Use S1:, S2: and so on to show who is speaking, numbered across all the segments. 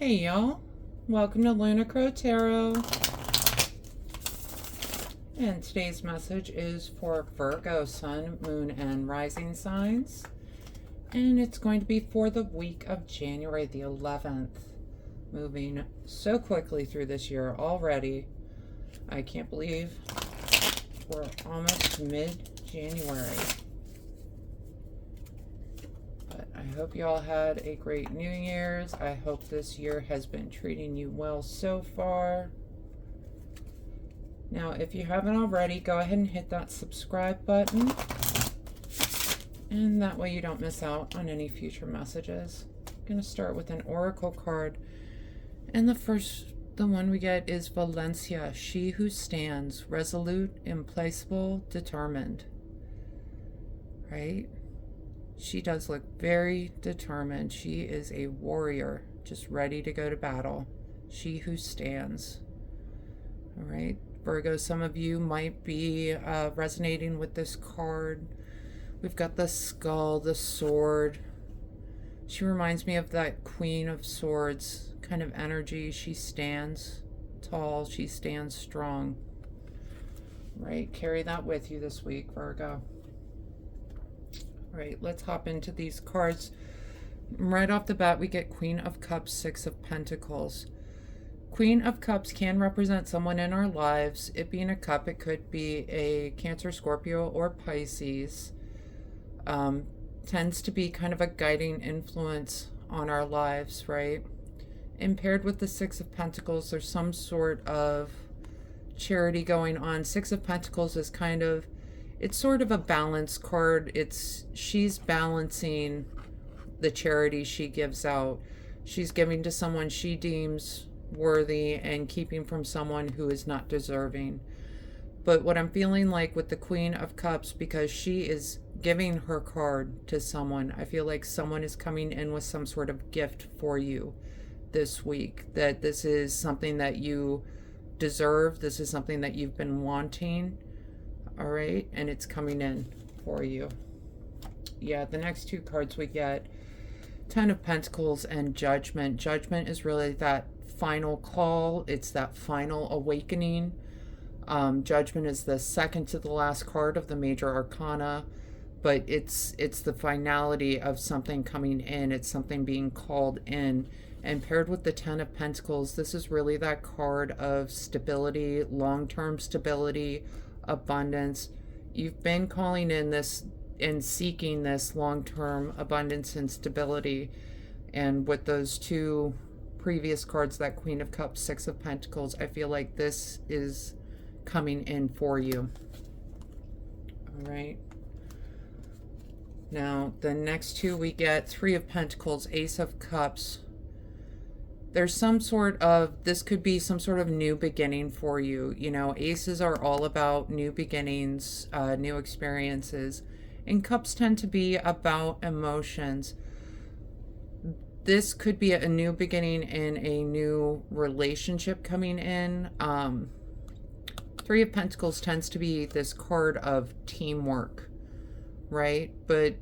S1: Hey y'all, welcome to Lunar Tarot. And today's message is for Virgo, Sun, Moon, and Rising signs. And it's going to be for the week of January the 11th. Moving so quickly through this year already. I can't believe we're almost mid-January. I hope you all had a great New Year's. I hope this year has been treating you well so far. Now, if you haven't already, go ahead and hit that subscribe button. And that way you don't miss out on any future messages. I'm going to start with an oracle card. And the one we get is Valencia, she who stands, resolute, implacable, determined. Right? She does look very determined. She is a warrior, just ready to go to battle. She who stands. All right, Virgo, some of you might be resonating with this card. We've got the skull, the sword. She reminds me of that Queen of Swords kind of energy. She stands tall. She stands strong. Right, carry that with you this week, Virgo. All right, let's hop into these cards. Right off the bat, we get Queen of Cups, Six of Pentacles. Queen of Cups can represent someone in our lives. It being a cup, it could be a Cancer, Scorpio, or Pisces. Tends to be kind of a guiding influence on our lives, right? And paired with the Six of Pentacles, there's some sort of charity going on. Six of Pentacles is it's sort of a balance card. She's balancing the charity she gives out. She's giving to someone she deems worthy and keeping from someone who is not deserving. But what I'm feeling like with the Queen of Cups, because she is giving her card to someone, I feel like someone is coming in with some sort of gift for you this week. That this is something that you deserve. This is something that you've been wanting. All right, and it's coming in for you. Yeah, the next two cards we get, Ten of Pentacles and Judgment. Judgment is really that final call. It's that final awakening. Judgment is the second to the last card of the major arcana, but it's the finality of something coming in. It's something being called in. And paired with the Ten of Pentacles, this is really that card of stability, long-term stability, abundance. You've been calling in this and seeking this long-term abundance and stability, and with those two previous cards, that Queen of Cups, Six of Pentacles, I feel like this is coming in for you. All right, now the next two we get Three of Pentacles, Ace of Cups. There's some sort of, this could be some sort of new beginning for you. You know, aces are all about new beginnings, new experiences. And cups tend to be about emotions. This could be a new beginning in a new relationship coming in. Three of Pentacles tends to be this card of teamwork, right? But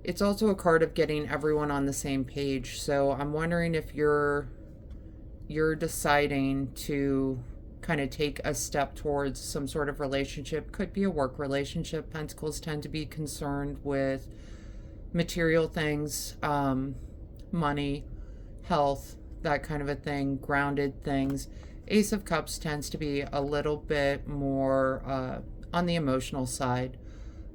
S1: it's also a card of getting everyone on the same page. So I'm wondering if you're deciding to kind of take a step towards some sort of relationship. Could be a work relationship. Pentacles tend to be concerned with material things, money, health, that kind of a thing, grounded things. Ace of Cups tends to be a little bit more on the emotional side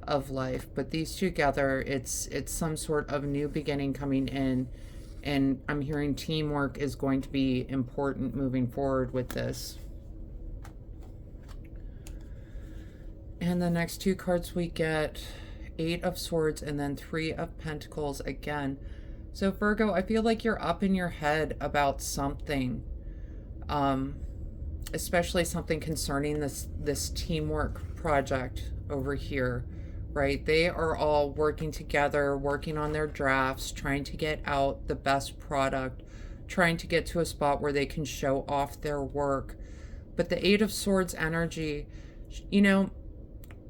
S1: of life, but these together, it's some sort of new beginning coming in, and I'm hearing teamwork is going to be important moving forward with this. And the next two cards we get, Eight of Swords and then Three of Pentacles again. So Virgo, I feel like you're up in your head about something, especially something concerning this teamwork project over here. Right? They are all working together, working on their drafts, trying to get out the best product, trying to get to a spot where they can show off their work. But the Eight of Swords energy, you know,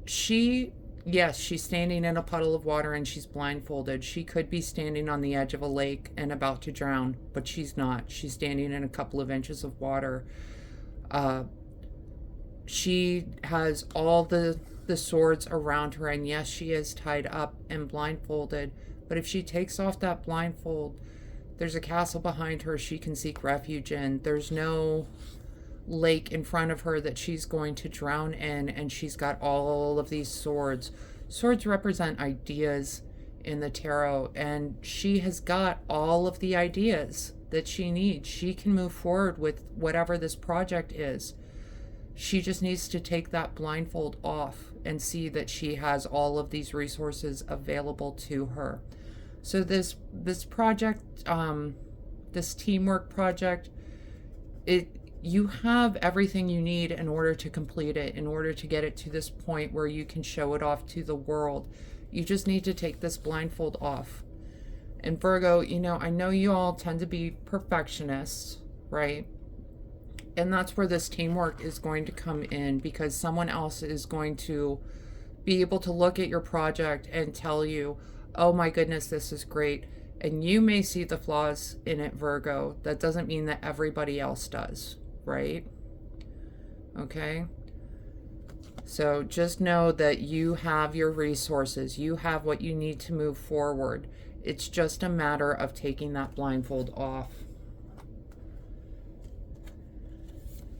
S1: she Yes, she's standing in a puddle of water and she's blindfolded. She could be standing on the edge of a lake and about to drown, but she's not. She's standing in a couple of inches of water. Uh, she has all the swords around her, and yes, she is tied up and blindfolded. But if she takes off that blindfold, there's a castle behind her she can seek refuge in. There's no lake in front of her that she's going to drown in, and she's got all of these swords. Swords represent ideas in the tarot, and she has got all of the ideas that she needs. She can move forward with whatever this project is. She just needs to take that blindfold off and see that she has all of these resources available to her. So this project, this teamwork project, you have everything you need in order to complete it, in order to get it to this point where you can show it off to the world. You just need to take this blindfold off. And Virgo, I know you all tend to be perfectionists, right? And that's where this teamwork is going to come in, because someone else is going to be able to look at your project and tell you, oh my goodness, this is great. And you may see the flaws in it, Virgo. That doesn't mean that everybody else does, right? Okay? So just know that you have your resources. You have what you need to move forward. It's just a matter of taking that blindfold off.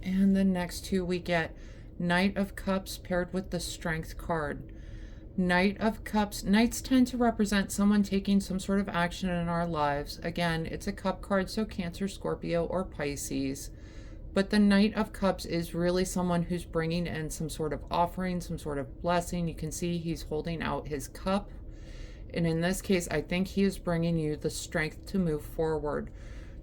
S1: And the next two we get Knight of Cups paired with the Strength card. Knight of Cups. Knights tend to represent someone taking some sort of action in our lives. Again, it's a cup card, so Cancer, Scorpio, or Pisces. But the Knight of Cups is really someone who's bringing in some sort of offering, some sort of blessing. You can see he's holding out his cup. And in this case, I think he is bringing you the strength to move forward.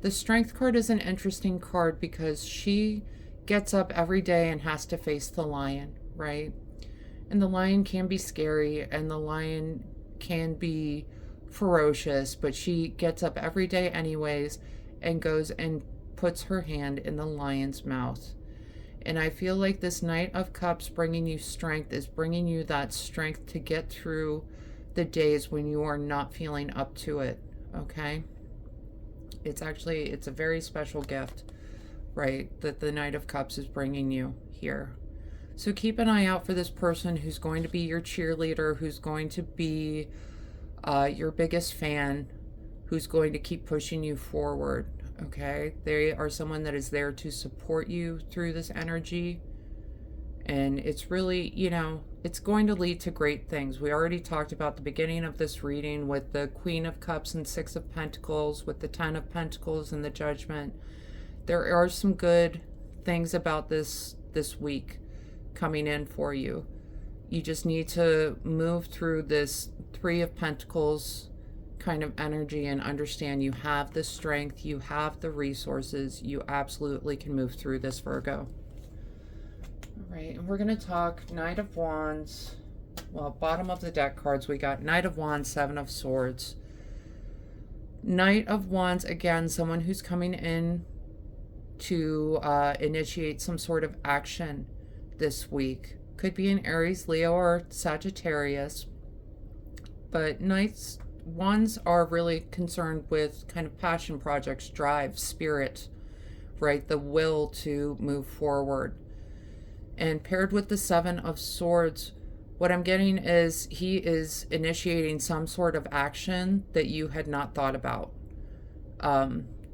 S1: The Strength card is an interesting card because she gets up every day and has to face the lion, right? And the lion can be scary and the lion can be ferocious, but she gets up every day anyways and goes and puts her hand in the lion's mouth. And I feel like this Knight of Cups bringing you strength is bringing you that strength to get through the days when you are not feeling up to it, okay? It's a very special gift, right, that the Knight of Cups is bringing you here. So keep an eye out for this person who's going to be your cheerleader, who's going to be your biggest fan, who's going to keep pushing you forward, okay? They are someone that is there to support you through this energy. And it's really, it's going to lead to great things. We already talked about the beginning of this reading with the Queen of Cups and Six of Pentacles, with the Ten of Pentacles and the Judgment. There are some good things about this week coming in for you. You just need to move through this Three of Pentacles kind of energy and understand you have the strength, you have the resources, you absolutely can move through this, Virgo. All right, and we're going to talk Knight of Wands. Well, bottom of the deck cards, we got Knight of Wands, Seven of Swords. Knight of Wands, again, someone who's coming in to initiate some sort of action this week. Could be an Aries, Leo, or Sagittarius. But Wands are really concerned with kind of passion projects, drive, spirit, right? The will to move forward. And paired with the Seven of Swords, what I'm getting is he is initiating some sort of action that you had not thought about.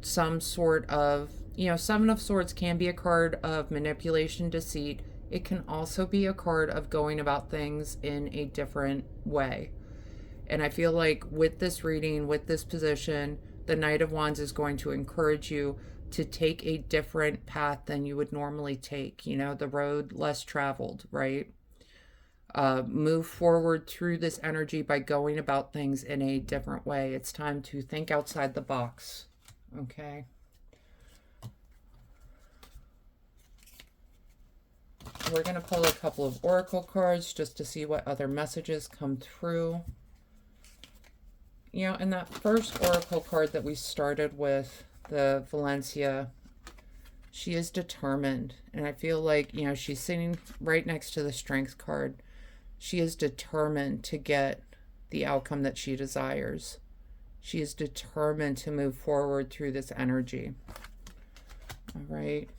S1: Some sort of, Seven of Swords can be a card of manipulation, deceit. It can also be a card of going about things in a different way. And I feel like with this reading, with this position, the Knight of Wands is going to encourage you to take a different path than you would normally take, the road less traveled, right? Move forward through this energy by going about things in a different way. It's time to think outside the box, okay? We're going to pull a couple of oracle cards just to see what other messages come through. And that first oracle card that we started with, the Valencia, she is determined. And I feel like, she's sitting right next to the Strength card. She is determined to get the outcome that she desires. She is determined to move forward through this energy. All right.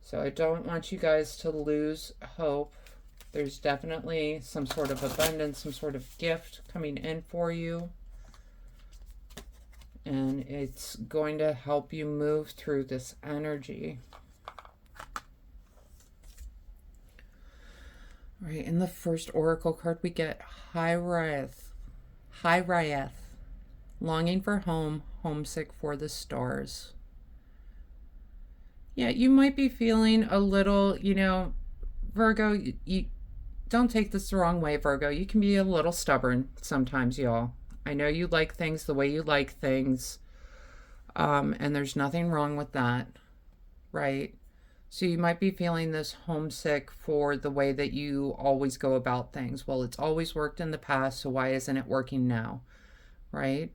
S1: So I don't want you guys to lose hope. There's definitely some sort of abundance, some sort of gift coming in for you. And it's going to help you move through this energy. All right, in the first oracle card, we get Hyriath. Longing for home, homesick for the stars. Yeah, you might be feeling a little, Virgo, you don't take this the wrong way, Virgo. You can be a little stubborn sometimes, y'all. I know you like things the way you like things, and there's nothing wrong with that, right? So you might be feeling this homesick for the way that you always go about things. Well, it's always worked in the past, so why isn't it working now, right?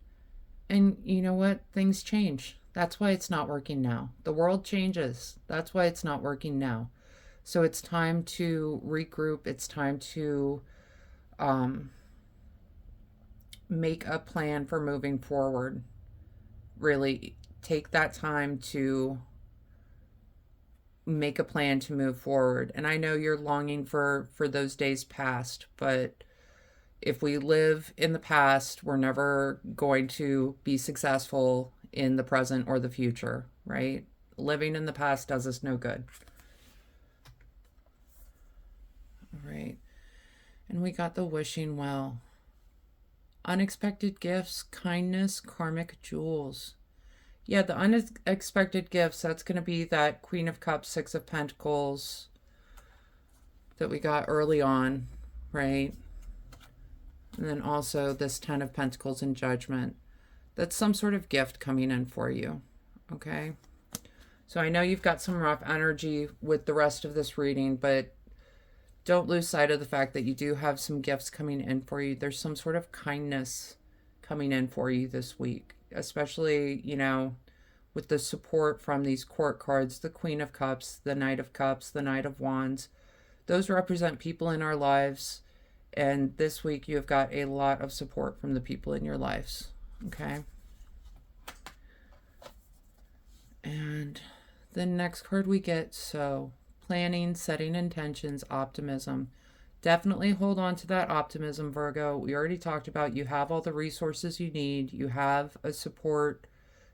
S1: And you know what? Things change. That's why it's not working now. The world changes. That's why it's not working now. So it's time to regroup. It's time to make a plan for moving forward. Really take that time to make a plan to move forward. And I know you're longing for those days past, but if we live in the past, we're never going to be successful in the present or the future, right? Living in the past does us no good. All right. And we got the wishing well. Unexpected gifts, kindness, karmic jewels. Yeah, the unexpected gifts, that's going to be that Queen of Cups, Six of Pentacles that we got early on, right? And then also this Ten of Pentacles and Judgment. That's some sort of gift coming in for you, okay? So I know you've got some rough energy with the rest of this reading, but don't lose sight of the fact that you do have some gifts coming in for you. There's some sort of kindness coming in for you this week, especially, with the support from these court cards, the Queen of Cups, the Knight of Cups, the Knight of Wands. Those represent people in our lives. And this week you have got a lot of support from the people in your lives. Okay. And the next card we get, so planning, setting intentions, optimism. Definitely hold on to that optimism, Virgo. We already talked about you have all the resources you need. You have a support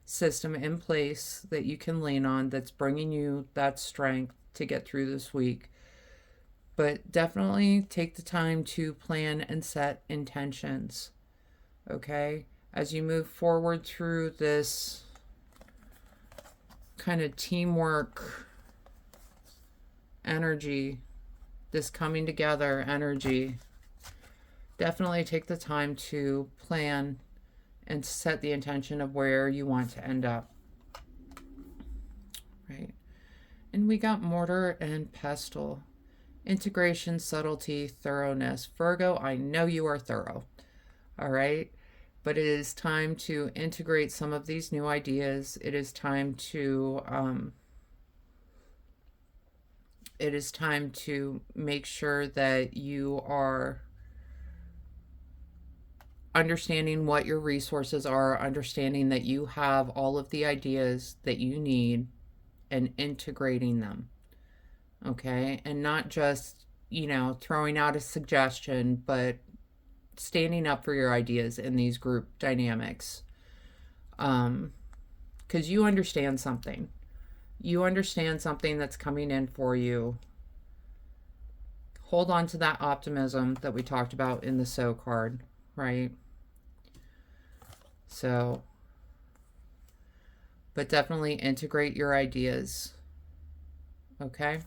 S1: system in place that you can lean on that's bringing you that strength to get through this week. But definitely take the time to plan and set intentions, okay? As you move forward through this kind of teamwork energy, this coming together energy, definitely take the time to plan and set the intention of where you want to end up, right? And we got mortar and pestle. Integration, subtlety, thoroughness. Virgo, I know you are thorough, all right? But it is time to integrate some of these new ideas. It is time to make sure that you are understanding what your resources are, understanding that you have all of the ideas that you need and integrating them. Okay, and not just, throwing out a suggestion, but standing up for your ideas in these group dynamics. Because you understand something. You understand something that's coming in for you. Hold on to that optimism that we talked about in the So card, right? So, but definitely integrate your ideas. Okay?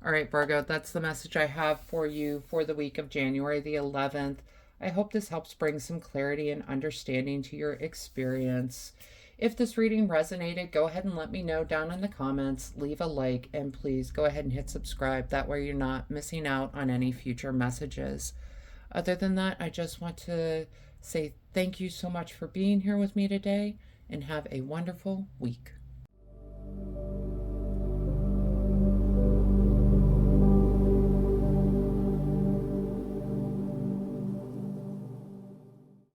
S1: All right, Virgo, that's the message I have for you for the week of January the 11th. I hope this helps bring some clarity and understanding to your experience. If this reading resonated, go ahead and let me know down in the comments. Leave a like, and please go ahead and hit subscribe. That way you're not missing out on any future messages. Other than that, I just want to say thank you so much for being here with me today, and have a wonderful week.